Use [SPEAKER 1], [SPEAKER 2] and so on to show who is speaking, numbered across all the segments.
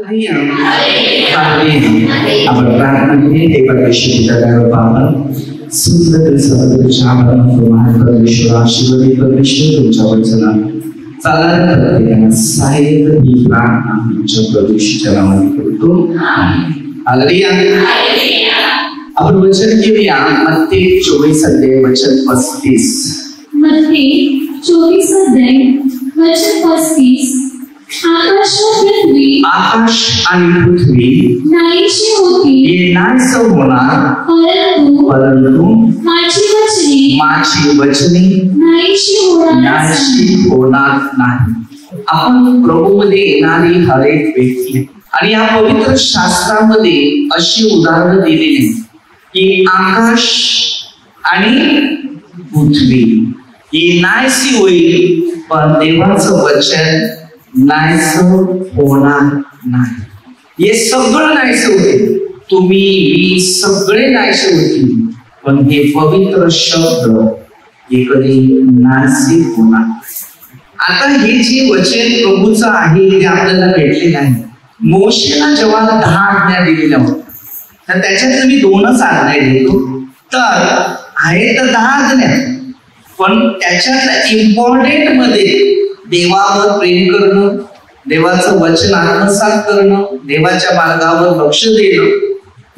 [SPEAKER 1] आपण प्रार्थना करूया. देवाविषयी आपण सुंदर सदृश आभार परमेश्वर आशीर्वादी परमेश्वर तुमच्या वचनात चालत प्रत्येकाला साहित्य ही प्रार्थना तुमच्या प्रभूच्या नावाने करतो. हालेलुया. आपण वचन घेऊया मत्ती 24 अध्याय वचन 35.
[SPEAKER 2] मत्ती 24 अध्याय वचन 35.
[SPEAKER 1] आकाश आणि पृथ्वी
[SPEAKER 2] नाहीशी होती,
[SPEAKER 1] हे नाहीसं होणार, परंतु माझी वचने नाहीशी होणार नाही. आपण प्रभूमध्ये येणारी हर एक व्यक्ती आणि या पवित्र शास्त्रामध्ये अशी उदाहरणं दिलेली की आकाश आणि पृथ्वी हे नाहीशी होईल, पण देवाचं वचन नाहीसं होणार नाही. हे सगळं नाहीसं होते, तुम्ही मी सगळे नाहीसे होतील, पण हे पवित्र शब्द हे कधी नाहीसे होणार. आता हे जे वचन प्रभूचं आहे ते आपल्याला भेटले नाही. मोशेला जेव्हा 10 आज्ञा दिलेल्या होत्या, तर त्याच्यात मी 2च आज्ञा देतो. तर आहे तर 10 आज्ञा, पण त्याच्यात इम्पॉर्टंट मध्ये देवावर प्रेम करणं, देवाचं वचन आत्मसात करणं, देवाच्या मार्गावर लक्ष देणं,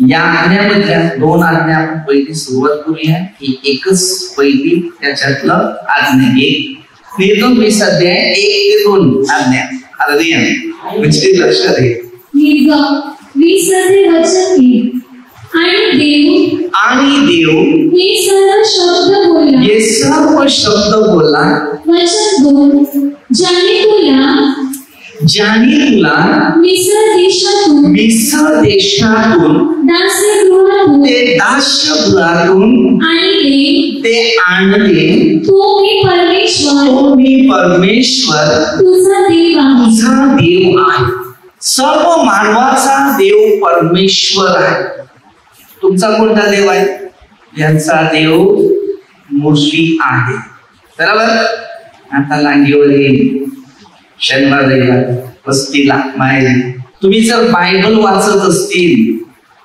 [SPEAKER 1] या आज्ञामधल्या 2 आज्ञा आपण पहिली सुरुवात करूया. ही एकच पहिली त्याच्यातलं आज्ञा 1. निर्गमन अध्याय 1 ते 2 आज्ञा. हालेलुया. म्हणजे लक्षात आहे.
[SPEAKER 2] निर्गमन 20 अध्याय वचन 1. आणि देव हे सर्व शब्द बोलला. वचन 2. ज्याने तुला मिस्र देशातून दास्यगृहातून ते आणले, तो मी परमेश्वर तुझा देव आहे. सर्व मानवाचा देव परमेश्वर आहे. तुमचा कोणता देव आहे? यांचा देव मूर्ती आहे. बरोबर. आता लांडीवर येईल शनिवार रविवार वस्तीला माहेरी. तुम्ही जर बायबल वाचत असतील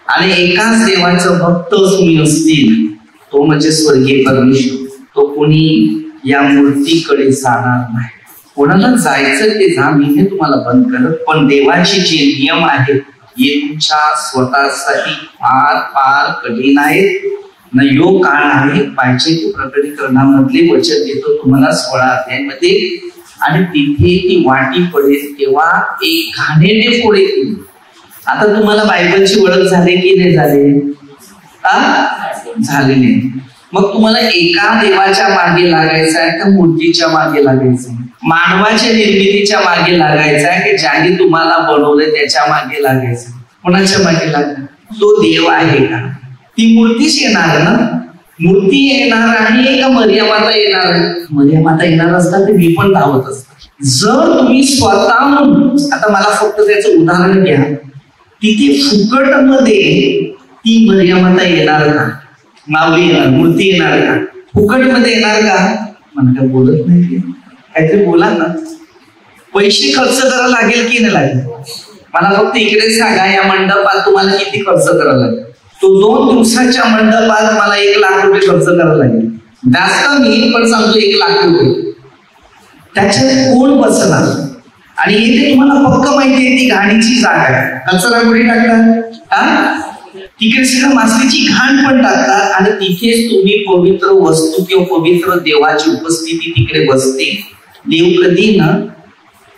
[SPEAKER 2] आणि एकाच देवाचं भक्त तुम्ही असतील, तो म्हणजे स्वर्गीय परमेश्वर. तो कोणी या मूर्तीकडे जाणार नाही. कोणाला जायचं ते जा, मी हे तुम्हाला बंद करत, पण देवाचे जे नियम आहेत हे तुमच्या स्वतःसाठी फार फार कठीण आहेत. न यो काळ आहे पाहिजे ते प्रकटीकरणामधले वचन देतो तुम्हाला 16 अध्यायामध्ये. आणि तिथे ती वाटी पडेल तेव्हा एक घाणेरडे फोड येतील. आता तुम्हाला बायबलची ओळख झाली की नाही झाली? झाली नाही. मग तुम्हाला एका देवाच्या मागे लागायचं आहे का मूर्तीच्या मागे लागायचं? मानवाच्या निर्मितीच्या मागे लागायचं आहे की ज्याने तुम्हाला बनवलंय त्याच्या मागे लागायचं? कोणाच्या मागे लागणार? तो देव आहे का? ती मूर्तीच येणार ना? मूर्ती येणार आहे का मर्यामाता येणार? मर्यामाता येणार असतात ते मी पण धावत असतात. जर तुम्ही स्वतःहून, आता मला फक्त त्याचं उदाहरण घ्या, तिथे फुकट मध्ये ती मर्यामाता येणार का? माऊली येणार, मूर्ती येणार का? फुकट मध्ये येणार का? मला काय बोलत नाही, काहीतरी बोला ना. पैसे खर्च करायला लागेल की नाही लागेल? मला फक्त इकडे सांगा, या मंडपात तुम्हाला किती खर्च करायला लागेल? तो 2 दिवसाच्या मंडपात मला 1 लाख रुपये खर्च करायला लागेल. जास्त मी पण सांगतो 1 लाख रुपये. त्याच्यात कोण बसणार? आणि इथे तुम्हाला पक्क माहिती आहे ती घाणीची जागा आहे. कचरा कुठे टाकतात? तिकडे सगळं मासलीची घाण पण टाकतात आणि तिथेच तुम्ही पवित्र वस्तू किंवा पवित्र देवाची उपस्थिती तिकडे बसते. देव कधी ना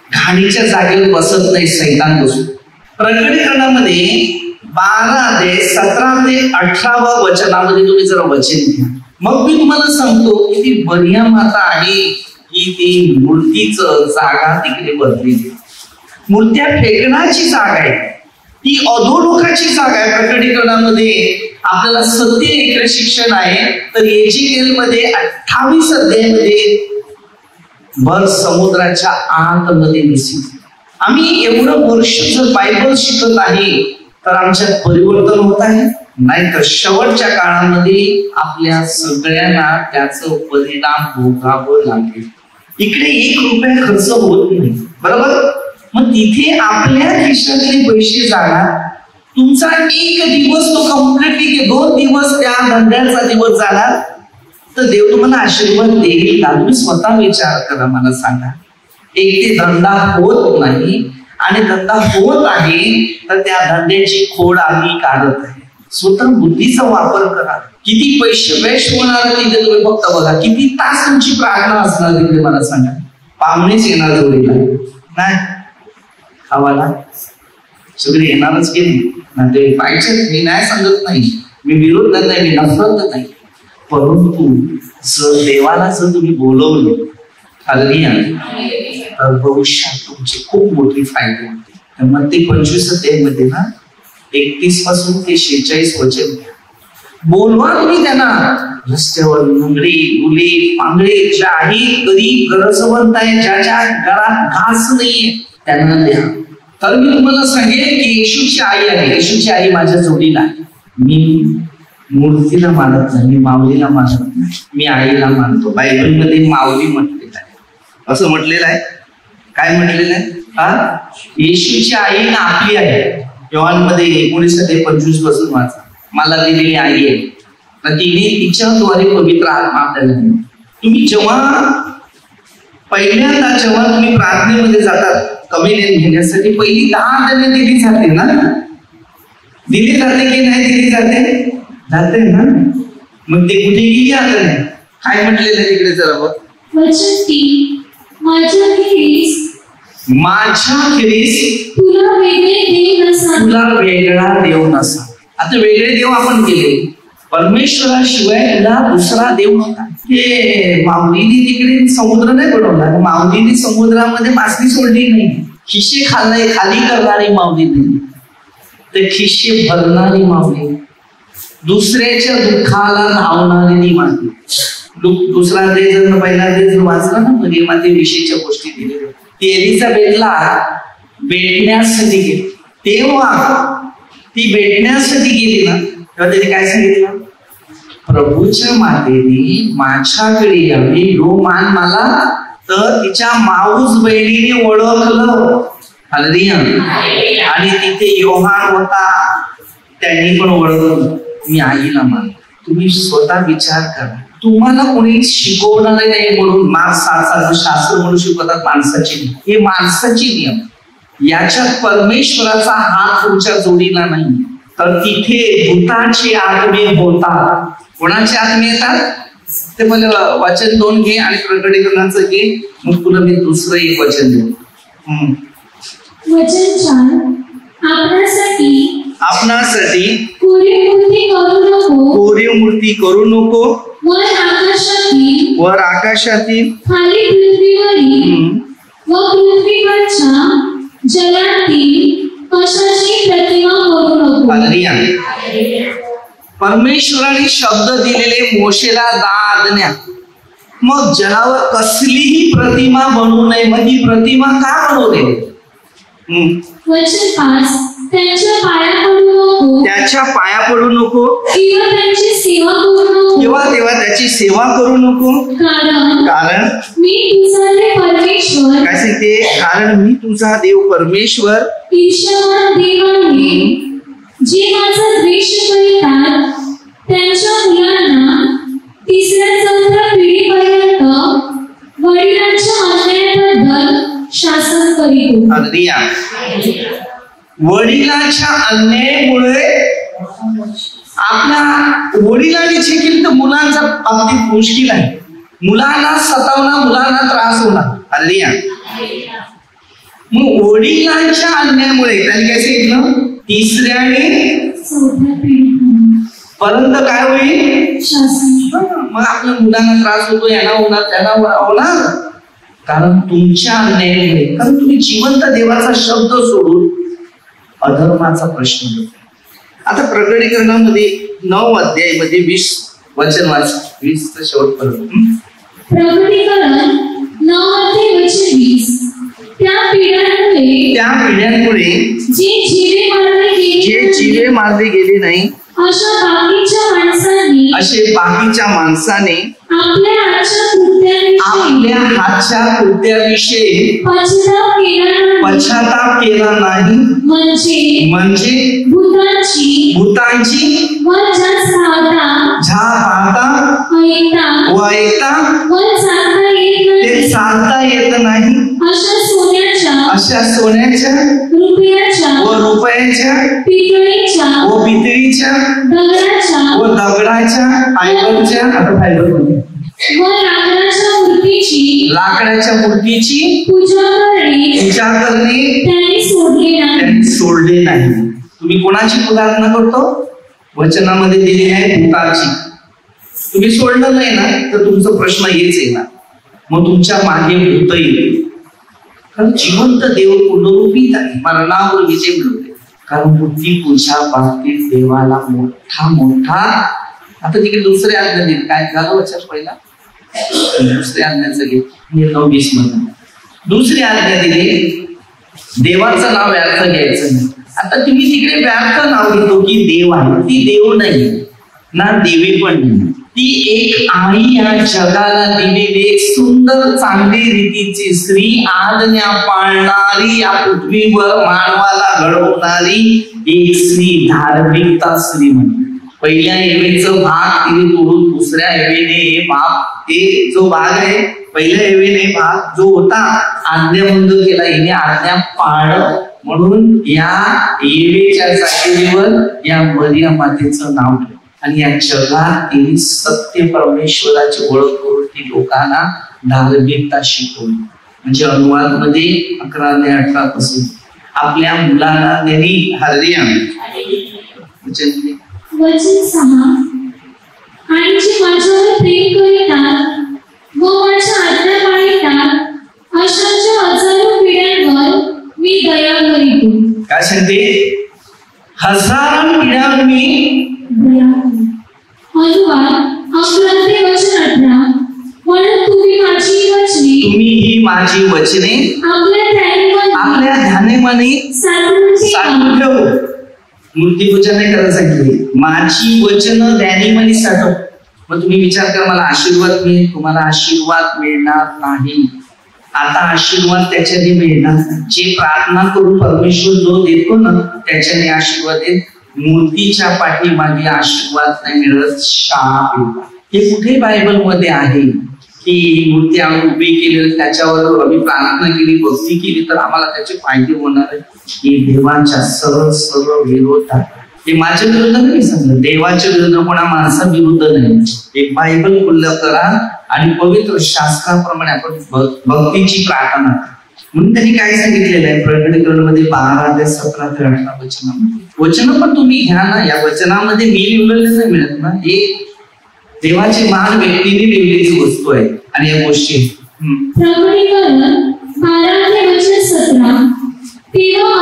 [SPEAKER 2] घाणीच्या जागेवर बसत नाही, सैतान बसतो. प्रकटीकरणामध्ये 12 अध्याय 17 ते 18 वचनामध्ये तुम्ही जरा वचन घ्या. मग मी तुम्हाला सांगतो की ती मर्यामाता आहे की ती मूर्तीचं जागा तिकडे बदलेली. मूर्त्या फेकण्याची जागा आहे, ती अधोलोकाची जागा आहे. प्रकटीकरणामध्ये आपल्याला सत्य इकडे शिक्षण आहे. तर एजिकेल मध्ये 28 अध्यायामध्ये भर समुद्राच्या आतमध्ये दिसली. आम्ही एवढं वर्ष जर बायबल शिकत आहे तर आमच्यात परिवर्तन होत आहे? नाही, तर शेवटच्या काळामध्ये आपल्या सगळ्यांना त्याचं परिणाम भोगावं लागेल. इकडे 1 रुपया खर्च होत नाही, बरोबर? मग तिथे आपल्या खिशातले पैसे जाणार, तुमचा एक दिवस तो कम्प्लिटली 2 दिवस त्या धंद्याचा दिवस जाणार, तर देव तुम्हाला आशीर्वाद देईल का? तुम्ही स्वतः विचार करा, मला सांगा. एक ते धंदा होत नाही आणि धंदा होत आहे तर त्या धंद्याची खोड आम्ही काढत आहे. स्वतः बुद्धीचा वापर करा. किती पैसे वेस्ट होणार तिथे तुम्ही फक्त बघा. किती तास तुमची प्रार्थना असणार तिथे, मला सांगा. पाहुणेच येणार जोडीला नाही खावाला, सगळे येणारच की नाही ते पाहिजे. मी नाही सांगत नाही, मी विरोध करत नाही, मी नफरत नाही, परंतु जर देवाला जर तुम्ही बोलवले तर भविष्यात तुमचे खूप मोठी फायदे होते. मग ते 25 मध्ये ना 31 पासून ते 46 वचन बोलवा तुम्ही त्यांना. रस्त्यावर लंगडे मुले पांगडे ज्याही गरीब गरजवंत आहे, ज्याच्या घरात घास नाहीये त्यांना द्या. तर मी तुम्हाला सांगेन की येशूची आई आहे. येशूची आई माझ्या जोडीला आहे. मी मूर्तीला मानत नाही, मी माऊलीला मानत नाही, मी आईला मानतो. बायबलमध्ये माऊली म्हटलेलं आहे. असं म्हटलेलं आहे. काय म्हटलेलं आहे? येशूची आई ना आपली आहे. योहानमध्ये 19:25 पासून वाचा. मला दिलेली आई आहे, तिने तिच्याद्वारे पवित्र आत्मा आपल्याला दिला. तुम्ही पहिल्यांदा जेव्हा तुम्ही प्रार्थनेमध्ये जातात कम्युनियन घेण्यासाठी, पहिली 10 जण दिली जाते ना, दिली जाते की नाही दिली जाते? जाते ना. मग ते कुठे गेली आता नाही? काय म्हटलेलं तिकडे जरा बघ. माझ्याखेरीस तुला वेगळा देव नसा. आता वेगळे देव आपण केले, परमेश्वराशिवाय तुला दुसरा देव नव्हता. ते माऊलीने तिकडे समुद्र नाही बनवला, माऊलीने समुद्रामध्ये मासली सोडली नाही. खिशे खाली करणारी माऊली नाही, ते खिशे भरणारी माऊली, दुसऱ्याच्या दुःखाला धावणारी माऊली. दुसरा देश पहिला देश वाचला ना, मध्ये मध्ये विषयीच्या गोष्टी दिल्या. ती एलिझाबेथला भेटण्यासाठी गेली. तेव्हा ती भेटण्यासाठी गेली ना, तेव्हा त्याने काय सांगितलं? प्रभूच्या मातेने माझ्याकडे यावे यो मान मला. तर तिच्या माऊस बहिणीने ओळखलं. हालेलुया. आणि तिथे योहान होता, त्यांनी पण ओळखलं. मी आईला मान. तुम्ही स्वतः विचार करा. तुम्हाला कोणी शिकवणार नाही म्हणून शास्त्र म्हणून शिकवतात माणसाची, हे माणसाची नियम. याच्यात परमेश्वराचा हात तुमच्या जोडीला नाही. तर तिथे भूताचे आत्मे होतात. कोणाचे आत्मे येतात ते मला वचन 2 घे आणि प्रकटीकरणाचं घे, मग तुला मी दुसरं एक वचन देऊ.
[SPEAKER 3] वचन 4.
[SPEAKER 2] आपणासाठी कोरीव मूर्ती करू नको, वर आकाशातील
[SPEAKER 3] खाली पृथ्वीवरील व पृथ्वीवरच्या जलातील कशाची प्रतिमा करू नको.
[SPEAKER 2] हालेलुया. परमेश्वराने शब्द दिलेले मोशेला 10 आज्ञा. मग जलावर कसलीही प्रतिमा बनवू नये. मग ही प्रतिमा का बनवली?
[SPEAKER 3] वचन 5. त्याच्या पाया पडू नको किंवा त्याची सेवा करू नको,
[SPEAKER 2] तेव्हा त्याची सेवा करू नको. कारण
[SPEAKER 3] मी तुझा देव परमेश्वर.
[SPEAKER 2] काय सांगते? कारण मी तुझा देव परमेश्वर
[SPEAKER 3] ईश्वर देव आहे, जे माझा द्वेष करीतात त्यांच्या मुलांना 3ऱ्या-4थ्या पिढीपर्यंत वडिलांच्या अन्यायाबद्दल शासन करीतो.
[SPEAKER 2] हालेलुया. वडिलांच्या अन्यायामुळे आपल्या वडिलांनी देखील तर मुलांचा बाबतीत मुश्किल आहे. मुलांना सतावणार, मुलांना त्रास होणार. हालेलुया. मग वडिलांच्या अन्यायामुळे त्यांनी काय सांगितलं? 3ऱ्या आणि
[SPEAKER 3] 4थ्या पिढीपर्यंत
[SPEAKER 2] काय होईल? मग आपल्या मुलांना त्रास होतो, यांना होणार, त्यांना होणार. कारण तुमच्या अन्यायामुळे. कारण तुम्ही जिवंत देवाचा शब्द सोडून अधर्माचा प्रश्न होतो. आता प्रकटीकरणामध्ये 9 अध्यायामध्ये 20 वचन वाचा. 20चा शेवटपर्यंत.
[SPEAKER 3] प्रकटीकरण 9 अध्याय वचन 20. त्या पिढ्यांमुळे
[SPEAKER 2] जे जीवे मारले गेले नाही असे बाकीच्या माणसाने
[SPEAKER 3] आपल्या
[SPEAKER 2] हातच्या कृत्याविषयी पश्चाताप केला नाही, म्हणजे भूतांची झा पाहता व ऐकता ते चालता येत नाही, अशा सोन्याच्या व रुपयाच्या व पितळीच्या व दगडाच्या फायबरच्या लाकडाच्या मूर्तीची पूजा करणे त्यांनी सोडले नाही. तुम्ही कोणाची प्रार्थना करतो? वचनामध्ये दिली आहे भूताची. तुम्ही सोडलं नाही ना तर तुमचा प्रश्न हेच येणार, मग तुमच्या मागे भूत येईल. कारण जिवंत देव पुनरुत्थित आहे, मरणावर विजय मिळवते. कारण मूर्ती पूजा बाबतीत देवाला मोठा आता तिकडे दुसऱ्या आज्ञा दिली. काय झालं वचन पहिला? दुसऱ्या आज्ञाचं घे 9:20 मध्ये दुसरी आज्ञा दिली, देवाचं नाव व्यर्थ घ्यायचं नाही. आता तुम्ही तिकडे व्यर्थ नाव घेतो की देव आहे. ती देव नाही ना, देवी पण नाही. ती एक आई या जगाला दिलेली एक सुंदर चांगली रीतीची स्त्री, आज्ञा पाळणारी, या पृथ्वीवर मानवाला घडवणारी एक स्त्री, धार्मिकता स्त्री म्हणते. पहिल्या एवेचं भाग तिने तोडून दुसऱ्या एवेने भाग, ते जो भाग आहे पहिल्या एवेने भाग जो होता आज्ञाभंग केला, हिने आज्ञा पाळलं. म्हणून या एवेच्या जागेवर या मरिया मातेचं नाव ठेवलं. आणि या जगात तिने सत्य परमेश्वराची ओळख करून ती लोकांना धार्मिकता शिकवली. म्हणजे अनुवाद मध्ये 11 ते 18 पासून आपल्या मुलांना त्यांनी हरल्या
[SPEAKER 3] वचन 6 आणि जे माझ्यावर प्रेम करीतात व माझ्या आज्ञा पाळतात अशांच्या हजारो पिढ्यांवर मी दया करीतो.
[SPEAKER 2] काय सांगते? हजारो पिढ्यांवर मी
[SPEAKER 3] दया करीतो. अनुवाद 11 ते वचन 18 म्हणून तुम्ही ही माझी वचने
[SPEAKER 2] आपल्या ध्यानेमध्ये साठवून ठेव. मूर्तीपूजा नाही करायला सांगितली, माझी वचन ध्यानीमध्ये साठव. मग तुम्ही विचार करा, मला आशीर्वाद मिळेल? तुम्हाला आशीर्वाद मिळणार नाही. आता आशीर्वाद त्याच्याने मिळणार नाही. जे प्रार्थना करून परमेश्वर जो देतो ना त्याच्याने आशीर्वाद येईल. मूर्तीच्या पाठीमागे आशीर्वाद नाही मिळत, शाप येतात. हे कुठे बायबल मध्ये आहे की मूर्ती आम्ही उभी केली, त्याच्यावर आम्ही प्रार्थना केली, भक्ती केली तर आम्हाला त्याचे फायदे होणार आहे? हे देवाच्या सरळ सरळ विरोध आहे. हे माझ्या विरुद्ध नाही सांगलं, देवाच्या विरुद्ध, कोणा माणसा विरुद्ध नाही. एक बायबल खुल्लं करा आणि पवित्र शास्त्राप्रमाणे आपण भक्तीची प्रार्थना. म्हणून त्यांनी काय सांगितलेलं आहे प्रकटीकरणामध्ये 12 ते 17 ते 18 वचनामध्ये. वचन पण तुम्ही घ्या ना, या वचनामध्ये मी लिहिलेलं नाही मिळत ना, हे देवाची महान व्यक्तीने लिहिलेली वस्तू आहे. आणि या गोष्टी
[SPEAKER 3] प्रकटीकरण 12 ते वचन 17 तेव्हा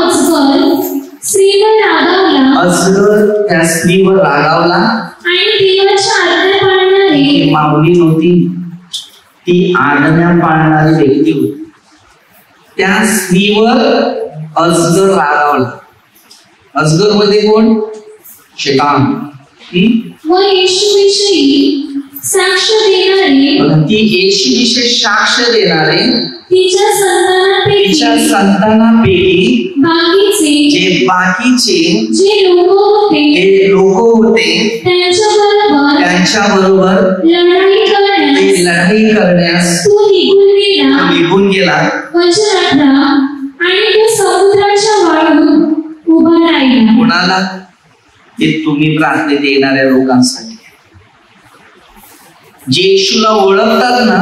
[SPEAKER 2] अजगर त्या स्त्रीवर रागावला
[SPEAKER 3] आणि देवाच्या आज्ञा पाळणारी
[SPEAKER 2] माऊली नव्हती, ती आज्ञा पाळणारी व्यक्ती होती. त्या स्त्रीवर अजगर रागावला. अजगर मध्ये कोण? शैतान.
[SPEAKER 3] व येशूविषयी साक्ष देणारे,
[SPEAKER 2] ती येशूविषयी साक्ष देणारे
[SPEAKER 3] तिच्या
[SPEAKER 2] संतानापैकी बाकीचे जे लोक होते त्यांच्याबरोबर लढाई करण्यास
[SPEAKER 3] तो
[SPEAKER 2] निघून गेला.
[SPEAKER 3] आणि तो समुद्राच्या वाळूत उभा राहिला.
[SPEAKER 2] कोणाला? ते तुम्ही प्रार्थनेत येणाऱ्या लोकांसाठी. जे येशूला ओळखतात ना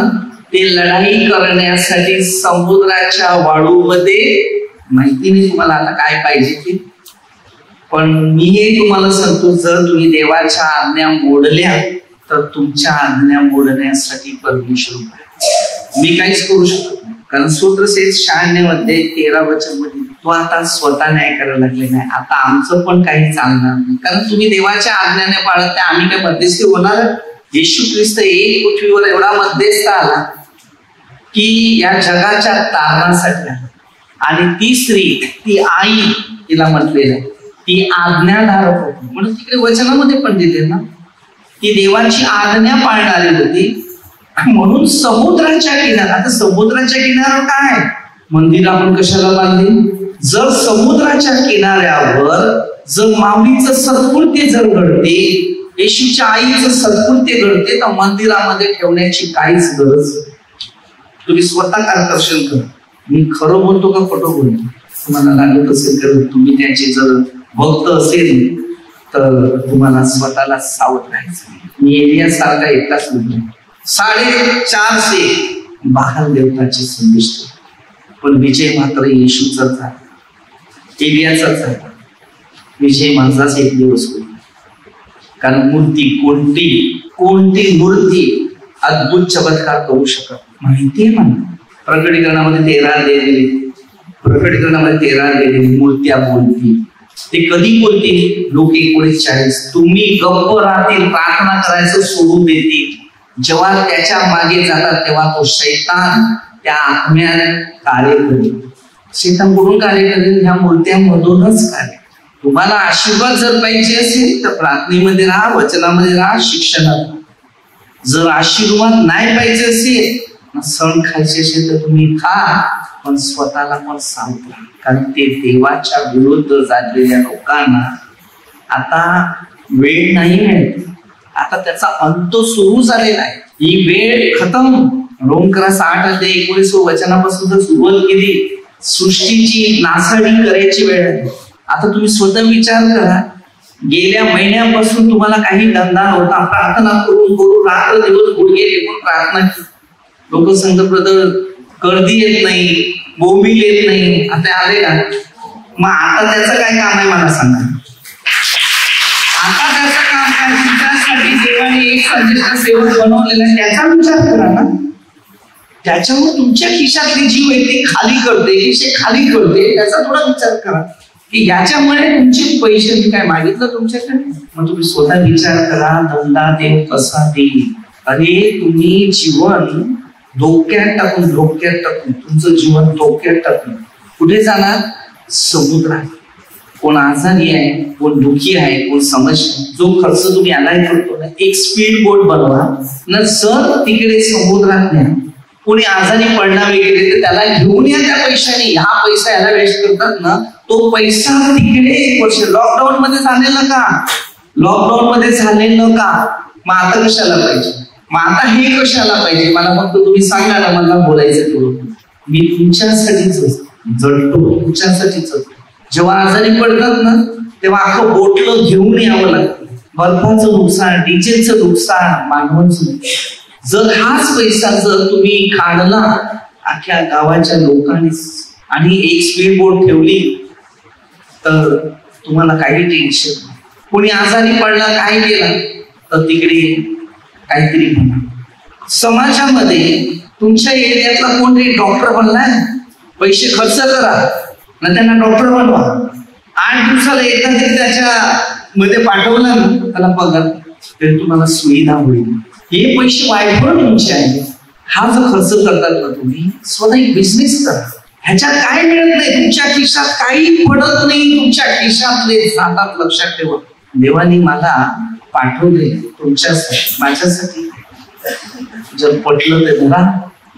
[SPEAKER 2] ते लढाई करण्यासाठी समुद्राच्या वाळूमध्ये, माहिती नाही तुम्हाला आता काय पाहिजे ते, पण मी हे तुम्हाला सांगतो, जर तुम्ही देवाच्या आज्ञा मोडल्या तर तुमच्या आज्ञा मोडण्यासाठी परमेश्वर मी काहीच करू शकत नाही. कारण सूत्र 96 मध्ये 13 वचन मध्ये तो आता स्वतः न्याय करायला लागले नाही. आता आमचं पण काही चालणार नाही, कारण तुम्ही देवाच्या आज्ञाने पाळत नाही. आम्ही काय मध्यस्थी होणार? येशू ख्रिस्त एक पृथ्वीवर एवढा मध्यस्थ आला की या जगाच्या तारणासाठी आला. आणि ती स्त्री, ती आई, तिला म्हटलेलं आहे ती आज्ञाधारक होती. म्हणून तिकडे वचनामध्ये पण दिले ना, ती देवाची आज्ञा पाळणारी होती. म्हणून समुद्राच्या किनाऱ्यावर, आता समुद्राच्या किनाऱ्यावर काय मंदिर आपण कशाला बांधली? जर समुद्राच्या किनाऱ्यावर जर माऊलीचं सत्कृत्य जर घडते, येशूच्या आईचं सत्कृत्य घडते, तर मंदिरामध्ये ठेवण्याची काहीच गरज नाही. तुम्ही स्वतः आकर्षण करा, मी खरं बोलतो का खोटं बोलतो. तुम्हाला लागत असेल तर तुम्ही त्याचे जर भक्त असेल तर तुम्हाला स्वतःला सावध राहायचं. मी एरिया सारखा एकटाच बोलतो. 450 बहाल देवताचे संदेश, पण विजय मात्र येशूचाच झाला, एलियाचाच झाला. विजय माझाच एक दिवस होईल. कारण मूर्ती कोणती मूर्ती अद्भुत चमत्कार करू शकत माहितीये मला. प्रकटीकरणामध्ये 13 दिलेली मूर्त्या बोलतील. ते कधी बोलतील? लोक 19:40. तुम्ही गप्प राहतील, प्रार्थना करायचं सोडून देतील. जेव्हा त्याच्या मागे जातात तेव्हा तो शैतान त्या आत्म्यात कार्य करेल. शैतान कुठून कार्य करेल? ह्या मूर्त्यांमधूनच कार्य. तुम्हाला आशीर्वाद जर पाहिजे असेल तर प्रार्थनेमध्ये राहा, वचनामध्ये राहा, शिक्षणात. जर आशीर्वाद नाही पाहिजे असेल, सण खायचे असेल तर तुम्ही खा, पण स्वतःला पण सावध राहा. कारण ते देवाच्या विरुद्ध जागलेल्या लोकांना आता वेळ नाही मिळत. आता त्याचा अंत सुरू झालेला आहे. ही वेळ खतम. रोमकरा 8:19 वचनापासून जर सुरुवात केली, सृष्टीची नासाडी करायची वेळ आहे. आता तुम्ही स्वतः विचार करा, गेल्या महिन्यापासून तुम्हाला काही धंदा नव्हता, प्रार्थना करून रात्र दिवस गुडघे टेकून प्रार्थना केली. लोक सांगतात ब्रदर गर्दी येत नाही, बोंबील येत नाही. आता आले का? मग आता त्याचं काय काम आहे मला सांगा. आता त्याचं काम काय? तुमच्यासाठी देवाने एक संदेश सेवक बनवलेला आहे, त्याचा विचार करा ना. त्याच्यावर तुमच्या खिशातली जी व्यक्ती खाली करते, खिशे खाली करते, त्याचा थोडा विचार करा की याच्यामुळे तुमचे पैसे मी काय मागितलं तुमच्याकडे? मग तुम्ही स्वतः विचार करा, धंदा देव कसा देईल. अरे तुम्ही जीवन धोक्यात टाकून तुमचं जीवन धोक्यात टाकून कुठे जाणार? समुद्रात. कोण आजारी आहे, कोण दुखी आहे, कोण समस्या, जो खर्च तुम्ही आलाय करतो ना, एक स्पीड बोट बनवा ना, जर तिकडे समुद्रात न्या. कोणी आजारी पडला वगैरे तर त्याला घेऊन या त्या पैशाने. हा पैसा याला वेस्ट करतात ना, तो पैसा तिकडे 1 वर्ष लॉकडाऊन मध्ये झालेलं का? मग आता कशाला पाहिजे? मग आता हे कशाला पाहिजे? मला फक्त तुम्ही सांगा ना, मला बोलायचं थोडं. मी तुमच्यासाठीच जडतो, तुमच्यासाठीच जडतो. जेव्हा आजारी पडतात ना, तेव्हा अख्खं बोटलं घेऊन यावं लागतं. बर्फाचं नुकसान, डिझेलचं नुकसान, मानवाचं नुकसान. जर हाच पैसा जर तुम्ही काढला अख्ख्या गावाच्या लोकांनी आणि एक स्पीड बोट ठेवली तर तुम्हाला काही टेन्शन नाही. कोणी आजारी पडला, काय केलं तर तिकडे काहीतरी म्हणा. समाजामध्ये तुमच्या एरियातला कोणतरी डॉक्टर बनलाय, पैसे खर्च करा ना, त्यांना डॉक्टर बनवा. 8 दिवसाला एकदा तरी त्याच्या मध्ये पाठवलं ना, त्याला पगार, तरी तुम्हाला सुविधा होईल. हे पैसे वायफळ तुमचे आहे. हा जो खर्च करतात ना तुम्ही, स्वतः एक बिझनेस करा. ह्याच्यात काय मिळत नाही, तुमच्या खिशात काही पडत नाही, तुमच्या खिशातले जातात. लक्षात ठेवा, देवाने मला पाठवले तुमच्यासाठी, माझ्यासाठी. जर पटलं तर धरा,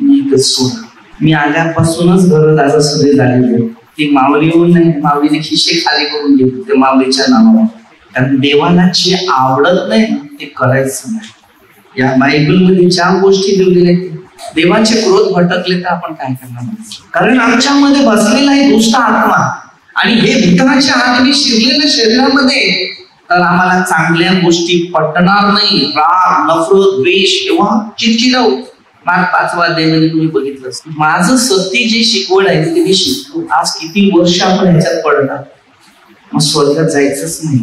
[SPEAKER 2] मी तर सोडा. मी आल्यापासूनच घरदार सगळे झालेले. ती माऊली येऊन नाही, माऊलीने खिशे खाली करून घेतले ते माऊलीच्या नावावर. कारण देवाला जे आवडत नाही ना ते करायचं नाही. या बायबलमध्ये ज्या गोष्टी लिहिलेल्या आहेत, देवाचे क्रोध भटकले तर आपण काय करणार? कारण आमच्यामध्ये बसलेला आहे दुष्ट आत्मा, आणि हे भूताच्या आत्मे शिरलेल्या शरीरामध्ये, तर आम्हाला चांगल्या गोष्टी पटणार नाही. राग, नफरत, द्वेष किंवा चिडचिड. मार्क 5 अध्यायामध्ये तुम्ही बघितलं, माझं सत्य जे शिकवण आहे ते मी शिकतो. आज किती वर्ष आपण ह्याच्यात पडणार. मग स्वर्गात जायचंच नाही,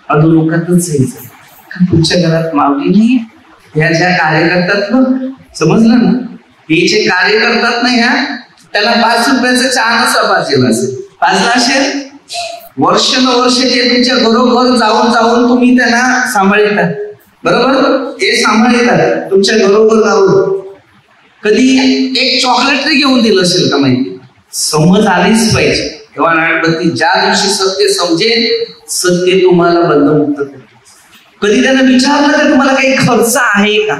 [SPEAKER 2] अधोलोकातच जायचं. तुमच्या घरात माऊली नाही, ह्या ज्या कार्य करतात ना, समजलं ना, हे जे कार्य करतात ना, ह्या त्याला 5 रुपयाचा चहा नसा पाहिजे असेल, पाजला असेल. वर्ष ते तुमच्या घरोघर जाऊन तुम्ही त्यांना सांभाळतात, बरोबर? हे सांभाळतात तुमच्या घरोघर जाऊन. कधी एक चॉकलेट तरी घेऊन दिलं असेल का? माहिती, समज आलीच पाहिजे. तेव्हा नाटपती ज्या दिवशी सत्य समजेल, सत्य तुम्हाला बंधमुक्त करेल. कधी त्यांना विचारलं तर तुम्हाला काही खर्च आहे का,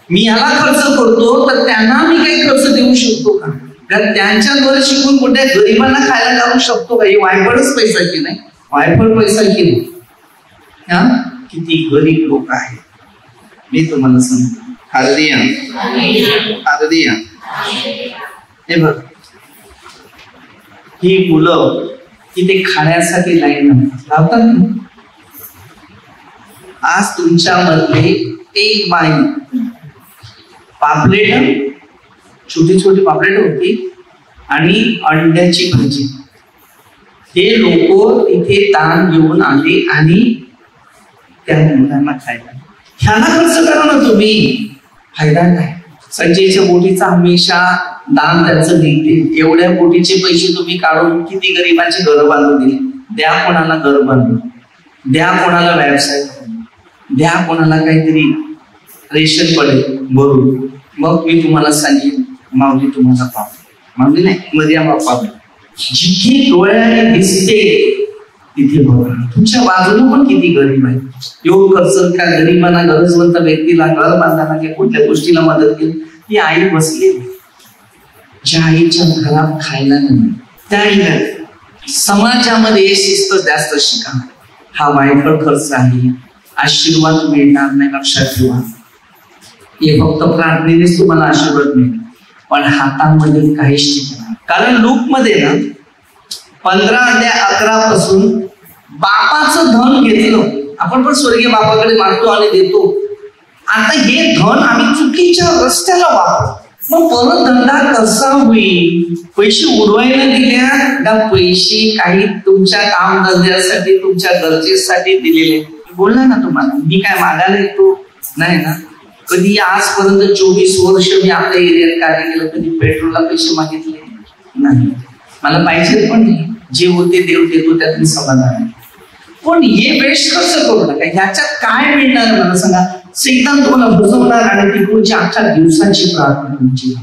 [SPEAKER 2] मी याला खर्च करतो तर त्यांना मी काही खर्च देऊ शकतो का, कारण त्यांच्याद्वारे शिकून कोणत्या गरीबांना खायला लावू शकतो का? हे वायफळच पैसा की नाही, वायफळ पैसा की नाही. हा, किती गरीब लोक आहेत मी तुम्हाला सांगतो. Hallelujah, hallelujah. हे बघ, ही मुलं तिथे खाण्यासाठी लाईन लावतात ना. आज तुमच्या मधले एक बाई पापलेट, छोटी छोटी पापलेट होती आणि अंड्याची भाजी, हे लोक तिथे दान घेऊन आले आणि त्या मुलांना खायला. ह्याला खर्च करा ना तुम्ही, फायदा नाही. संजयच्या बोटीचा हमेशा दान त्याचं निघते. एवढ्या बोटीचे पैसे तुम्ही काढून किती गरिबांची घरं बांधून दिली. द्या कोणाला घर बांधून, द्या कोणाला व्यवसाय, द्या कोणाला काहीतरी रेशन पडेल भरून. मग मी तुम्हाला सांगेन, माऊली तुम्हाला पाव, माऊली नाही मध्ये पाव, जिथे डोळ्याने दिसते तिथे बघा. तुमच्या बाजूला पण किती गरीब आहे. योग खर्च त्या गरीबांना, गरजवंत व्यक्तीला घर बांधताना किंवा कुठल्या गोष्टीला मदत केली. ती आई बसली, ज्या आईच्या घरात खायला नाही, त्या आईला समाजामध्ये शिस्त जास्त शिका. हा वायफळ खर्च आहे, आशीर्वाद मिळणार नाही, लक्षात ठेवा. हे फक्त प्रार्थनेनेच तुम्हाला आशीर्वाद मिळेल, पण हातामध्ये काहीच टिकणार. कारण लूक मध्ये ना 15:11 पासून बापाचं धन घेतलं. आपण पण स्वर्गीय बापाकडे मागतो आणि देतो. आता हे धन आम्ही चुकीच्या रस्त्याला वापरतो. मग परत धंदा कसा होईल? पैसे उडवायला दिल्या का पैसे काही तुमच्या काम धंद्यासाठी, तुमच्या गरजेसाठी दिलेले? बोलला ना तुम्हाला, मी काय मागायला येतो नाही ना. कधी आजपर्यंत 24 वर्ष मी आपल्या एरियात कार्य केलं, कधी पेट्रोलला पैसे मागितले नाही. मला पाहिजे पण नाही. जे होते देव देतो, त्यात मी समाधान आहे. पण हे वेस्ट कसं करू नका. ह्याच्यात काय मिळणार मला सांगा? सैतान तुम्हाला फसवणार आणि तिकडच्या अख्ख्या दिवसाची प्रार्थना तुमची.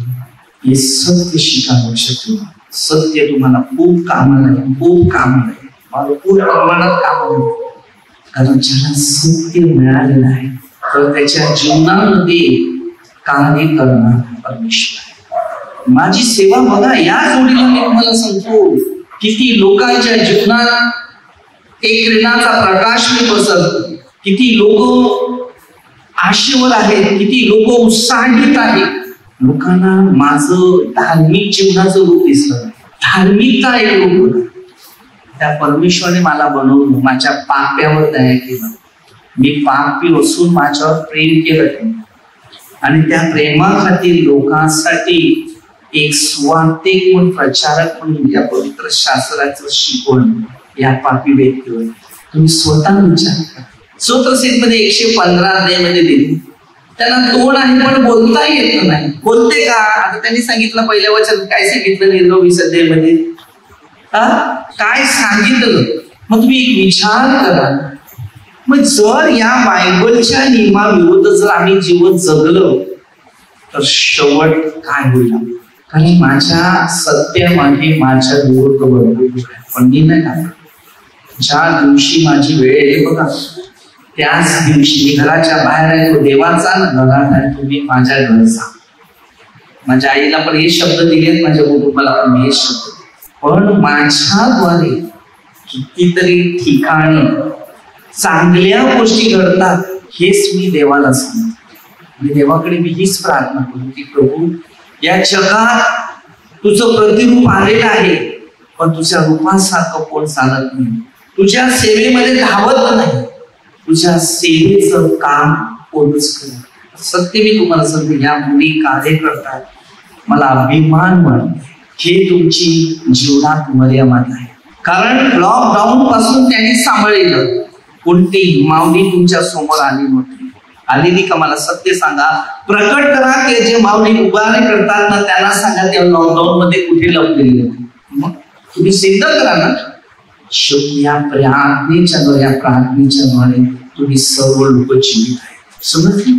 [SPEAKER 2] हे सत्य शिका, लक्षात ठेवा. सत्य तुम्हाला खूप कामाला आहे, खूप कामाला आहे, भरपूर प्रमाणात कामाला आहे. कारण ज्याला सत्य मिळालेलं आहे तर त्याच्या जीवनामध्ये कार्य करणार परमेश्वर. माझी सेवा बघा, या जोडीला मी तुम्हाला सांगतो, किती लोकांच्या जीवनात एक प्रेरणाचा प्रकाश मी पसरतो. किती लोक आशेवर आहेत, किती लोक उत्साहित आहेत. लोकांना माझं धार्मिक जीवनाचं रूप दिसलं. धार्मिकता एक रूप, त्या परमेश्वराने मला बनवलं, माझ्या पाप्यावर दया केलं. मी पापी असून माझ्यावर प्रेम केलं आणि त्या प्रेमाखातीर लोकांसाठी एक स्वार्थिक म्हणून, प्रचारक म्हणून या पवित्र शास्त्राचं शिकवण या पापी व्यक्तीवर तुम्ही स्वतः विचार करा. स्तोत्रसेमध्ये 115 अध्यायामध्ये दिली. त्यांना तोंड आहे पण बोलता येत नाही. बोलते का? आता त्यांनी सांगितलं पहिल्या वचनात काय सांगितलं, निर्लो 20 अध्यायामध्ये काय सांगितलं. मग तुम्ही एक विचार करा. मग जर या बायबलच्या नियमाविरुद्ध जर आम्ही जीवन जगलो तर शेवट काय होईल? कारण माझ्या सत्यामागे माझ्या विरुद्ध बरोबर, पण मी नाही का. ज्या दिवशी माझी वेळ आहे बघा, त्याच दिवशी मी घराच्या बाहेर आहे, तो देवाचा घरात आहे, तुम्ही माझ्या घरचा. माझ्या आईला पण हे शब्द दिलेत, माझ्या कुटुंबाला पण हे शब्द. पण माझ्याद्वारे कितीतरी ठिकाणी चांगल्या गोष्टी घडतात, हेच मी देवाला सांगतो. आणि देवाकडे मी हीच प्रार्थना करतो की प्रभू, या जगात तुझं प्रतिरूप आलेलं आहे, पण तुझ्या रूपासारखं कोण चालत नाही. तुझ्या सेवेमध्ये धावत नाही. तुझ्या सेवेचं काम कोणच करत. सत्य मी तुम्हाला सांगतो, या मुली कार्य करतात, मला अभिमान वाटतो. हे तुमची जीवनात मर्यादा आहे. कारण लॉकडाऊन पासून त्यांनी सांभाळलं. कोणतीही माऊली तुमच्या समोर आली नव्हती. आलेली का? मला सत्य सांगा, प्रकट करा की जे माऊली उभारणी करतात ना, त्यांना सांगा त्या लॉकडाऊन मध्ये कुठे लपलेले होते. मग तुम्ही सिद्ध करा ना. शेवटी या प्रार्थनेच्याद्वारे तुम्ही सर्व लोक जीवित आहेत. समजले?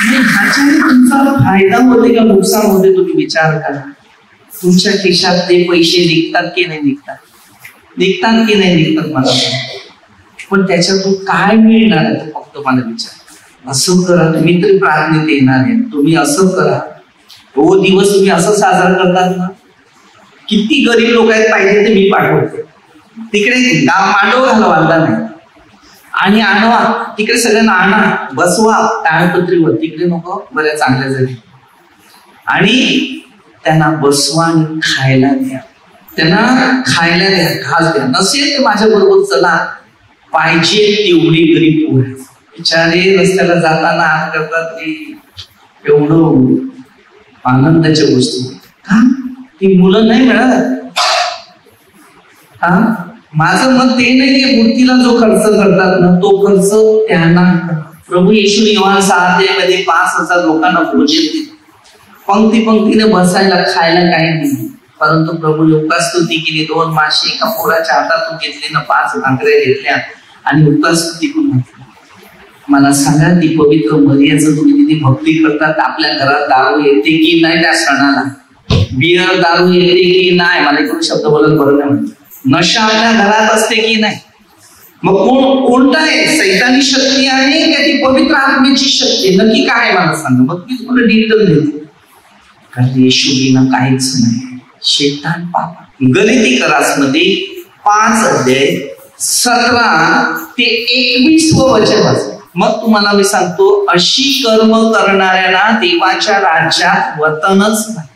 [SPEAKER 1] आणि ह्याच्याने तुमचा फायदा होते का नुकसान होते तुम्ही विचार करा. तुमच्या खिशात ते पैसे निघतात की नाही निघतात, निघतात की नाही निघतात मला पण त्याच्यातून काय मिळणार आहे ते फक्त मला विचार. असं करा, तुम्ही तरी प्रार्थनेत येणार आहे, तुम्ही असं करा. तो दिवस तुम्ही असं साजरा करतात ना, किती गरीब लोक आहेत पाहिजे ते मी पाठवतो तिकडे. मांडव घालवा नाही आणि आणवा तिकडे, सगळ्यांना आणा बसवा ताळपत्रीवर, तिकडे नको बऱ्या चांगल्या जागी, आणि त्यांना बसवा आणि खायला द्या, त्यांना खायला द्या, घास द्या. नसेल तर माझ्या बरोबर चला, पाहिजे तेवढी गरीब पोरं बिचारे रस्त्याला जाताना हात करतात ते एवढं आनंदाच्या गोष्टी का ती मुलं नाही मिळत. हा माझं मत ते नाही की मूर्तीला जो खर्च करतात ना तो खर्च त्यांना. प्रभू येशू योहान 6 मध्ये 5,000 लोकांना भोजन दिले, पंक्तीने बसायला खायला काही नाही, परंतु प्रभू लोकास्तुती केली. 2 मासे एका पोराच्या हातातून घेतले ना, 5 भाकऱ्या घेतल्या आणि लोकास्तुती करून घातली. मला सांगा ती पवित्र मर्याचं तुम्ही किती भक्ती करतात. आपल्या घरात दारू येते की नाही त्या सणाला, बियर दारू येते की नाही, मला एक शब्द बोलत बरं नाही म्हणतो, नशा आपल्या घरात असते की नाही. मग कोणता आहे, सैतानी शक्ती आहे का ती पवित्र आत्म्याची शक्ती, नक्की काय मला सांगा. मग मी तुम्हाला डिटेल देतो. कारण येशूला काहीच नाही, शैतान पाप. गलिती मध्ये 5:17 ते 21 वचन वाचा. मग तुम्हाला मी सांगतो, अशी कर्म करणाऱ्यांना देवाच्या राज्यात वतनच नाही.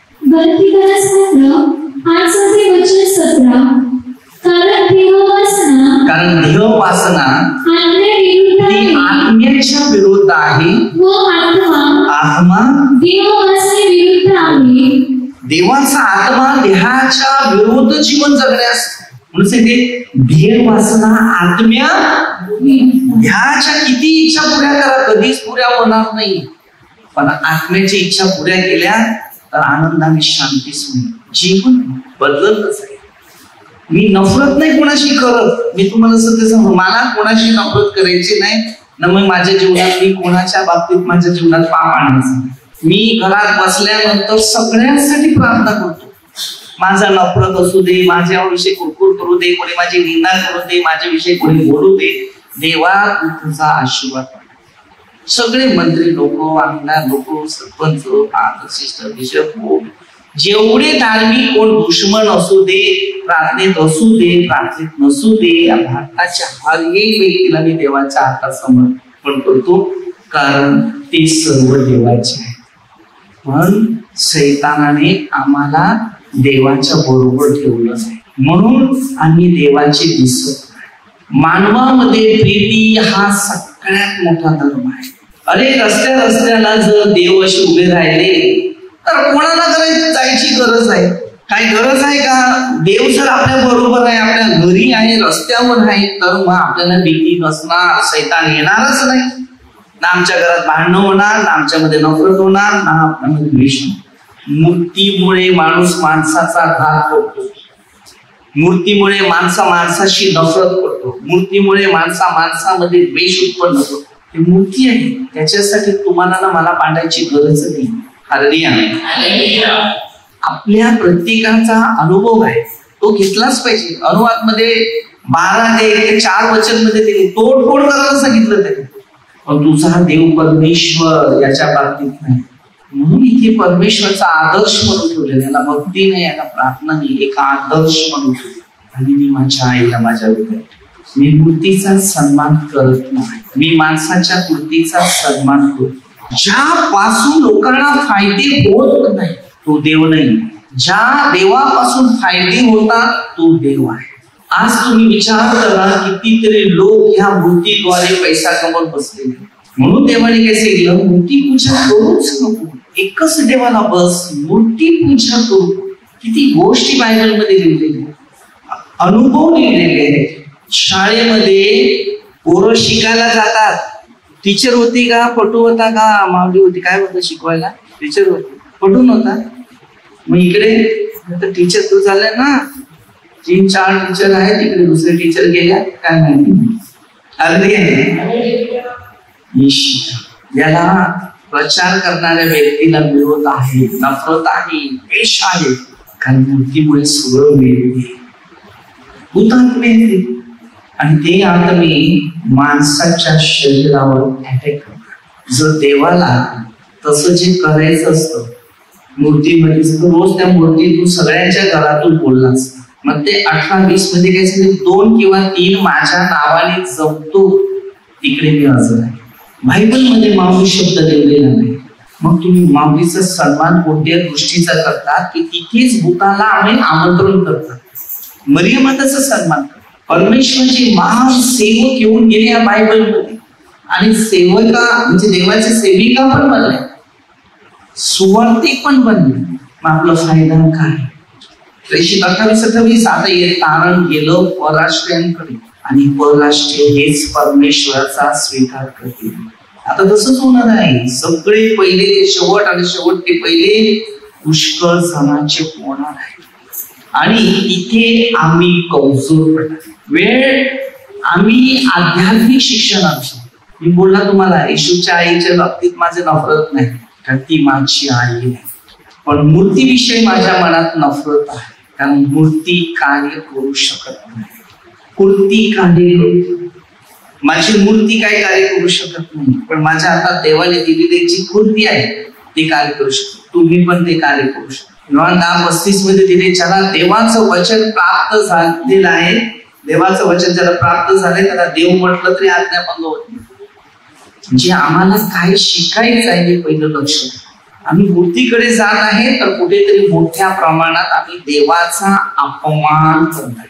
[SPEAKER 1] कारण देहवासना ही आत्म्याच्या विरुद्ध आहे, आत्मा देवाचा आत्मा देहाच्या विरुद्ध जीवन जगण्यास. म्हणून सांगते देहवासना आत्म्या ह्याच्या किती इच्छा पुऱ्या करा कधीच पुऱ्या होणार नाही, पण आत्म्याच्या इच्छा पुऱ्या केल्या तर आनंदाने शांतीच होईल, जीवन बदलतच आहे. मी नफरत नाही कोणाशी करत, मी तुम्हाला सध्या सांगतो, मला कोणाशी नफरत करायची नाही ना. मग माझ्या जीवनात मी कोणाच्या बाबतीत माझ्या जीवनात पाप आणायचं. मी घरात बसल्यानंतर सगळ्यांसाठी प्रार्थना करतो. माझा नफरत असू दे, माझ्याविषयी कुरकुर करू दे, कोणी माझी निंदा करू दे, माझ्याविषयी कोणी बोलू दे, देवा तुझा आशीर्वाद. सगळे मंत्री लोक, आमदार लोक, सरपंच, पालक, बिशप, जेवढे धार्मिक कोण दुश्मन असू दे, प्रार्थनेत असू दे, प्रार्थनेत नसू दे, या भारताच्या हर एक व्यक्तीला मी देवाच्या हातात समर्पण करतो, कारण ते सर्व देवाचे आहे. पण सैतानाने आम्हाला देवाच्या बरोबर ठेवलं नाही, म्हणून आम्ही देवाचे दिसत. मानवामध्ये प्रीती हा सगळ्यात मोठा धर्म आहे. अरे रस्त्याला जर देव असे उभे राहिले तर कोणाला जायची गरज आहे? काही गरज आहे का? देव जर आपल्या बरोबर आहे, आपल्या घरी आहे, रस्त्यावर आहे, तर मग आपल्याला भीती नसणार, सैतान येणारच नाही. ना आमच्या घरात भांडणं होणार, ना आमच्यामध्ये नफरत होणार, ना आपल्यामध्ये द्वेष. मूर्तीमुळे माणूस माणसाचा घात करतो, मूर्तीमुळे माणसाशी नफरत करतो, मूर्तीमुळे माणसामध्ये द्वेष उत्पन्न होतो. ही मूर्ती आहे, त्याच्यासाठी तुम्हाला ना मला पांडायची गरज नाही. हालेलुया. आपल्या प्रत्येकाचा अनुभव आहे, तो घेतलाच पाहिजे. अनुवाद मध्ये 12 ते 4 वचन मध्ये तोडफोड करायला सांगितलं त्याने, पण तुझा देव परमेश्वर याच्या बाबतीत नाही. म्हणून इथे परमेश्वरचा आदर्श म्हणून ठेवलेला, याला भक्ती नाही, याला प्रार्थना नाही, एक आदर्श म्हणून ठेवले. आणि मी माझ्या आईला माझ्या विद्यार्थी, मी मूर्तीचा सन्मान करत नाही, मी माणसाच्या मूर्तीचा सन्मान करतो. ज्यापासून लोकांना फायदे होत नाही तो देव नाही, ज्या देवापासून फायदे होतात तो देव आहे. आज तुम्ही विचार करा, कितीतरी लोक ह्या मूर्तीद्वारे पैसा कमवत बसलेले. म्हणून देवाने काय सांगितलं, मूर्ती पूजा करूच नको, एकच देवाला बस, मूर्ती पूजा करू. किती गोष्टी बायबलमध्ये लिहिलेल्या, अनुभव लिहिलेले आहेत. शाळेमध्ये पोरं शिकायला जातात, टीचर होती का, पटू होता का, मावली होती, काय होतं शिकवायला, टीचर होती, पटू नव्हता. मग इकडे टीचर तो झालाय ना, 3-4 टीचर आहेत, इकडे दुसरे टीचर गेल्या, काय माहिती. याला
[SPEAKER 2] प्रचार करणाऱ्या व्यक्तीला विरोध आहे, नफरत आहे, द्वेष आहे, कारण मूर्तीमुळे सगळं मिळते, हुतात्मे येते आणि ते आत्मे माणसाच्या शरीरावर अटॅक करतात. जर देवाला तसं जे करायचं असतं मूर्तीमध्ये, रोज त्या मूर्तीतून सगळ्यांच्या घरातून बोललाच, मग ते 18-20 मध्ये काय झाले, 2 किंवा 3 माझ्या नावाने जपतो तिकडे मी हजर आहे. बायबल मध्ये माऊली शब्द लिहिलेला नाही. मग तुम्ही माऊलीचा सन्मान कोणत्या गोष्टीचा करतात की तिथेच भूताला आम्ही आमंत्रण करतात. मरियमाचा सन्मान करतात. परमेश्वरचे महान सेवक येऊन गेले या बायबल मध्ये आणि सेवका म्हणजे देवाचे सेविका पण बनले, सुवार्तिक पण बनले. मग आपला फायदा काय? 28-28 आता हे तारण गेलं परराष्ट्रीयांकडे आणि परराष्ट्रीय हेच परमेश्वराचा स्वीकार करतील. आता तसंच होणार आहे. सगळे पहिले ते शेवट आणि शेवट ते पहिले पुष्कळ जणांचे होणार आहे आणि इथे आम्ही कमजोर पडणार. वेळ आम्ही आध्यात्मिक शिक्षणाची, मी बोलला तुम्हाला येशूच्या आईच्या बाबतीत माझे नफरत नाही कारण ती माझी आई आहे, पण मूर्तीविषयी माझ्या मनात नफरत आहे कारण मूर्ती कार्य करू शकत नाही. मूर्ती कार्य, माझी मूर्ती काय कार्य करू शकत नाही, पण माझ्या हातात देवाने दिलेली जी मूर्ती आहे ती कार्य करू शकते. तुम्ही पण ते कार्य करू शकता. 9:35 मध्ये दिले, ज्याला देवाचं वचन प्राप्त झालेलं आहे, देवाचं वचन ज्याला प्राप्त झालंय त्याला देव म्हटलं तरी आज्ञाभंग होत नाही. म्हणजे आम्हाला काय शिकायचं आहे हे पहिलं लक्ष. आम्ही मूर्तीकडे जात आहे तर कुठेतरी मोठ्या प्रमाणात आम्ही देवाचा अपमान करत आहे.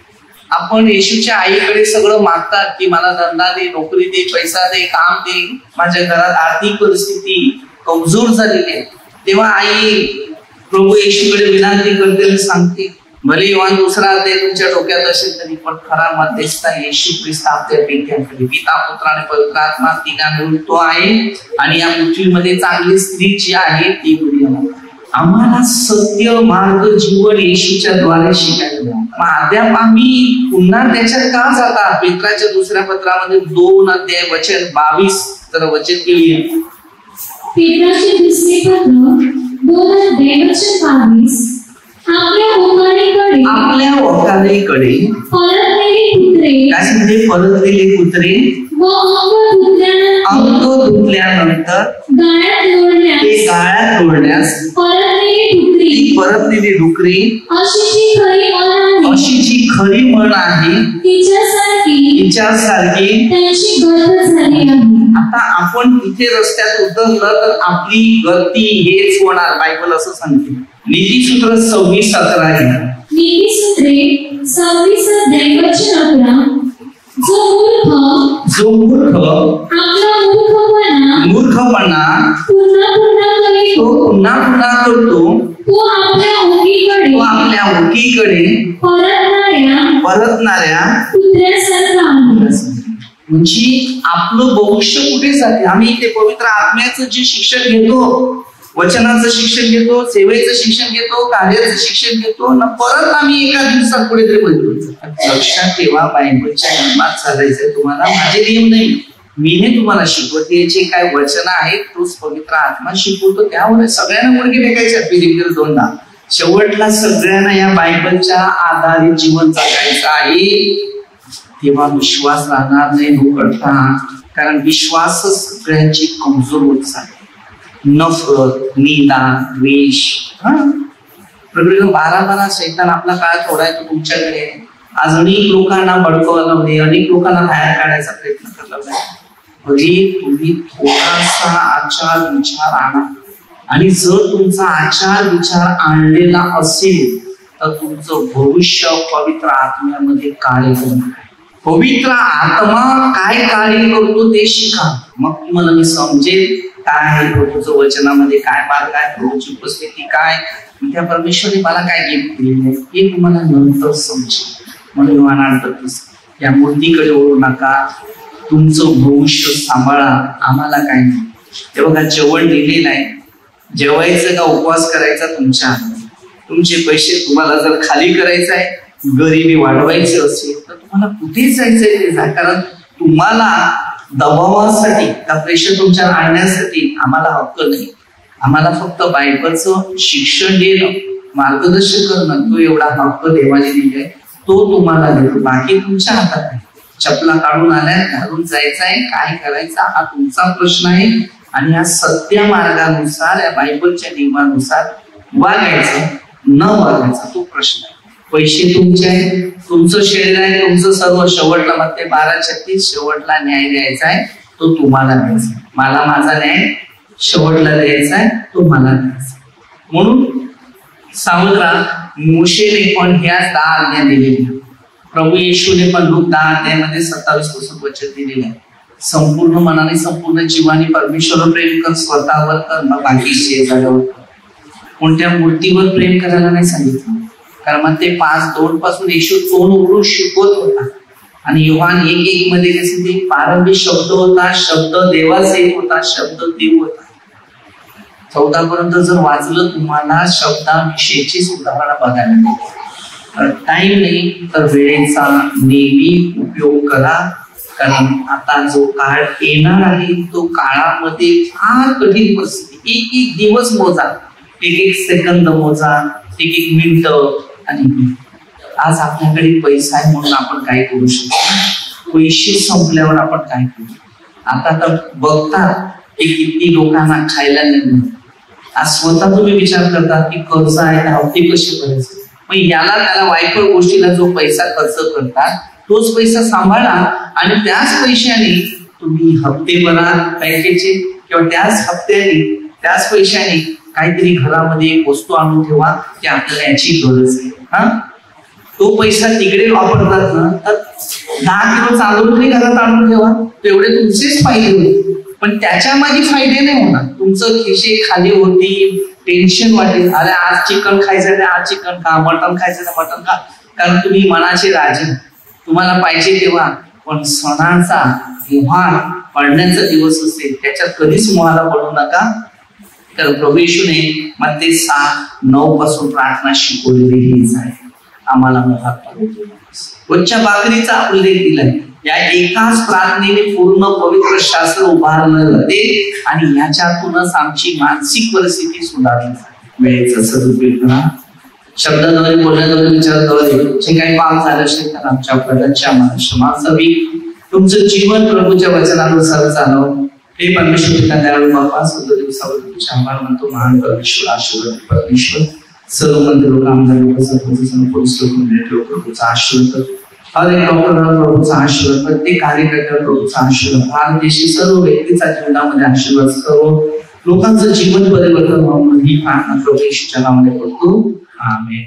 [SPEAKER 2] आपण येशूच्या आईकडे सगळं मागतात की मला धंदा दे, नोकरी दे, पैसा दे, काम दे, माझ्या घरात आर्थिक परिस्थिती कमजोर झालेली आहे. तेव्हा आई प्रभू येशूकडे विनंती करते आणि सांगते, भले योहान 2 अध्याय तुमच्या डोक्यात असेल तरी पण खरा मध्यस्थ येशू ख्रिस्त आपल्या पित्याकडे, पिता, पुत्र आणि पवित्र आत्मा तिघा मिळून तो आहे आणि या पृथ्वीमध्ये चांगली स्त्री जी आहे ती मरियम. आम्हाला सत्य मार्ग जीवन येशूच्या द्वारे शिकायला. मग अद्याप आम्ही पुन्हा त्याच्यात का जाता? पेत्राच्या 2 पत्रामध्ये 2 अध्याय वचन 22 तर वचन घेऊया.
[SPEAKER 3] पेत्राचे 2 पत्र 2 अध्याय वचन 22.
[SPEAKER 2] आपल्या वकालीकडे
[SPEAKER 3] परतलेले कुत्रे,
[SPEAKER 2] काय सांगते? परतलेले कुत्रे
[SPEAKER 3] व
[SPEAKER 2] अंग धुतल्यानंतर गाळ्यात लोळण्यास परतलेली डुकरे अशी जी खरी म्हण आहे तिच्यासारखी
[SPEAKER 3] त्यांची गत झाली आहे.
[SPEAKER 2] आता आपण तिथे रस्त्यात उतरलं तर आपली गती हेच होणार. बायबल असं सांगते. नीतिसूत्र 26:11 घ्या.
[SPEAKER 3] नीतिसूत्रे 26 अध्याय वचन 11. जो मूर्ख आपला मूर्खपणा पुन्हा करतो तो आपल्या ओकीकडे परतणाऱ्या कुत्र्यासारखा आहे.
[SPEAKER 2] म्हणजे आपलं भविष्य कुठे जाते? आम्ही इथे पवित्र आत्म्याचं जे शिक्षण घेतो, वचनाचं शिक्षण घेतो, सेवेचं शिक्षण घेतो, कार्याचं शिक्षण घेतो ना, परत आम्ही एका दिवसात कुठेतरी बदलतो. लक्षात ठेवा, बायबलच्या नियमात चालायचंय तुम्हाला. माझे नियम नाही, मीने तुम्हाला शिकवते. जे काय वचन आहे तोच पवित्र आत्मा शिकवतो. त्यावर सगळ्यांना मुलगी भेटायच्या. फिलिपियर 2:10. शेवटला सगळ्यांना या बायबलच्या आधारित जीवन जगायचं आहे. तेव्हा विश्वास राहणार नाही लोकांना, कारण विश्वासच सगळ्यांची कमजोर होत चालली. नफरत, निंदा, द्वेष, प्रकरण 12 सैतान आपला काळ थोडायचा तुमच्याकडे. आज अनेक लोकांना भडकवले, अनेक लोकांना बाहेर काढायचा प्रयत्न करला. तरी तुम्ही थोडासा आचार विचार आणा, आणि जर तुमचा आचार विचार आणलेला असेल तर तुमचं भविष्य पवित्र आत्म्यामध्ये कार्य करणार. पवित्र आत्मा काय कार्य करतो ते शिका, मग तुम्हाला मी समजेल काय आहे प्रभूचं वचनामध्ये, काय मार्ग आहे, प्रभूची उपस्थिती काय, त्या परमेश्वराने मला काय गिफ्ट दिलेलं आहे हे तुम्हाला नंतर समजेल. म्हणून योहान 38, या मूर्तीकडे ओढू नका, तुमचं भविष्य सांभाळा. आम्हाला काय नाही. ते बघा, जेवण दिलेलं आहे, जेवायचं का उपवास करायचा तुमच्या हातात. तुमचे पैसे तुम्हाला जर खाली करायचं आहे, गरिबी वाढवायची असेल तर तुम्हाला कुठे जायचंय ते जा. कारण तुम्हाला
[SPEAKER 1] दबावासाठी का प्रेशर तुमच्यावर आणण्यासाठी आम्हाला हक्क नाही. आम्हाला फक्त बायबलचं शिक्षण देणं, मार्गदर्शन करणं, तो एवढा हक्क देवाने दिलाय, तो तुम्हाला देतो. बाकी तुमच्या हातात आहे. चपला काढून आल्यात, घालून जायचंय, काय करायचा हा तुमचा प्रश्न आहे. आणि या सत्य मार्गानुसार, या बायबलच्या नियमानुसार वागायचं न वागायचं तो प्रश्न आहे. पैसे तुमचे आहे, तुमचं शरीर आहे, तुमचं सर्व. शेवटला मग ते 12:36 शेवटला न्याय द्यायचा आहे, तो तुम्हाला द्यायचा. मला माझा न्याय शेवटला द्यायचा आहे, तो मला द्यायचा. म्हणून सावत्रा मोशेने पण ह्या 10 आज्ञा दिलेल्या, प्रभू येशूने पण लूक 10 अध्यायामध्ये 27 वचन दिलेले आहे. संपूर्ण मनाने, संपूर्ण जीवाने परमेश्वरावर प्रेम कर, स्वतःवर कर, मग बाकी शेजाऱ्यावर कर. कोणत्या मूर्तीवर प्रेम करायला नाही सांगितलं, कारण मग ते 5:2 पासून येशू तोंड उघडून शिकवत होता. आणि योहान 1:1 मध्ये कसं ते प्रारंभी शब्द होता, शब्द देवाचा होता, शब्द देव होता. 14 पर्यंत जर वाचलं तुम्हाला शब्दाविषयीची उदाहरणं बघायला मिळते. टाइम नाही तर वेळेचा नेहमी उपयोग करा, कारण आता जो काळ येणार आहे तो काळामध्ये फार कठीण परिस्थिती. एक दिवस मोजा, एक सेकंद मोजा, एक मिनिट. आणि आज आपल्याकडे पैसा आहे म्हणून आपण काय करू शकतो, पैसे संपल्यावर आपण काय करू. आता तर बघता की किती लोकांना खायला नाही. आज स्वतः तुम्ही विचार करता की कर्ज आहे, हप्ते कसे करायचे. मग याला त्याला वाईट गोष्टीला जो पैसा खर्च करतात तोच पैसा सांभाळा आणि त्याच पैशाने तुम्ही हप्ते भरा बँकेचे, किंवा त्याच हप्त्याने त्याच पैशाने काहीतरी घरामध्ये एक वस्तू आणून ठेवा की आपल्याला याची गरज आहे. तो पैसा तिकडे वापरतात ना, तर 10 किलो तांदूळ तरी घरात आणून ठेवा, तेवढे तुमचेच फायदे होईल. पण त्याच्या मागे फायदे नाही होणार. तुमचं खिशे खाली होती, टेन्शन वाटेल, अरे आज चिकन खायचं नाही, आज चिकन खा, मटन खायचं नाही, मटन खा, कारण तुम्ही मनाचे राजे, तुम्हाला पाहिजे तेव्हा. पण सणाचा मोहार पडण्याचा दिवस असेल त्याच्यात कधीच मोहाला पडू नका. तर प्रभू येशूने मत्ते 6:9 पासून प्रार्थना शिकवलेली आहे. आम्हाला मोहात पडतो. रोजच्या भाकरीचा उल्लेख दिलाय. या एकाच प्रार्थनेने पूर्ण पवित्र शास्त्र उभारलं जाते आणि याच्यातूनच आमची मानसिक परिस्थिती सुधारली. वेळेचा सदुपयोग करा, शब्दाद्वारे, बोलण्याद्वारे, विचाराद्वारे जे काही पाप झालं असेल तर आमच्या प्रजाच्या क्षमासवी तुमचं जीवन प्रभूच्या वचनानुसार चालव. हे परमेश्वर पिता दयाळू बापा, सगळं दिवसावर तुमच्या आभार म्हणतो. महान परमेश्वर, आशीर्वाद परमेश्वर, सर्व मंदिर लोक, आमदार लोक, सर्व पोलीस लोक प्रभूचा आशीर्वाद, हर एक डॉक्टरांना प्रभूचा आशीर्वाद, प्रत्येक कार्यकर्त्याला प्रभूचा आशीर्वाद, भारत देशी सर्व व्यक्तीचा जीवनामध्ये आशीर्वाद, सर्व लोकांचं जीवन परिवर्तन व्हावं ही प्रार्थना प्रभू येशूच्या नावाने करतो. आमेन.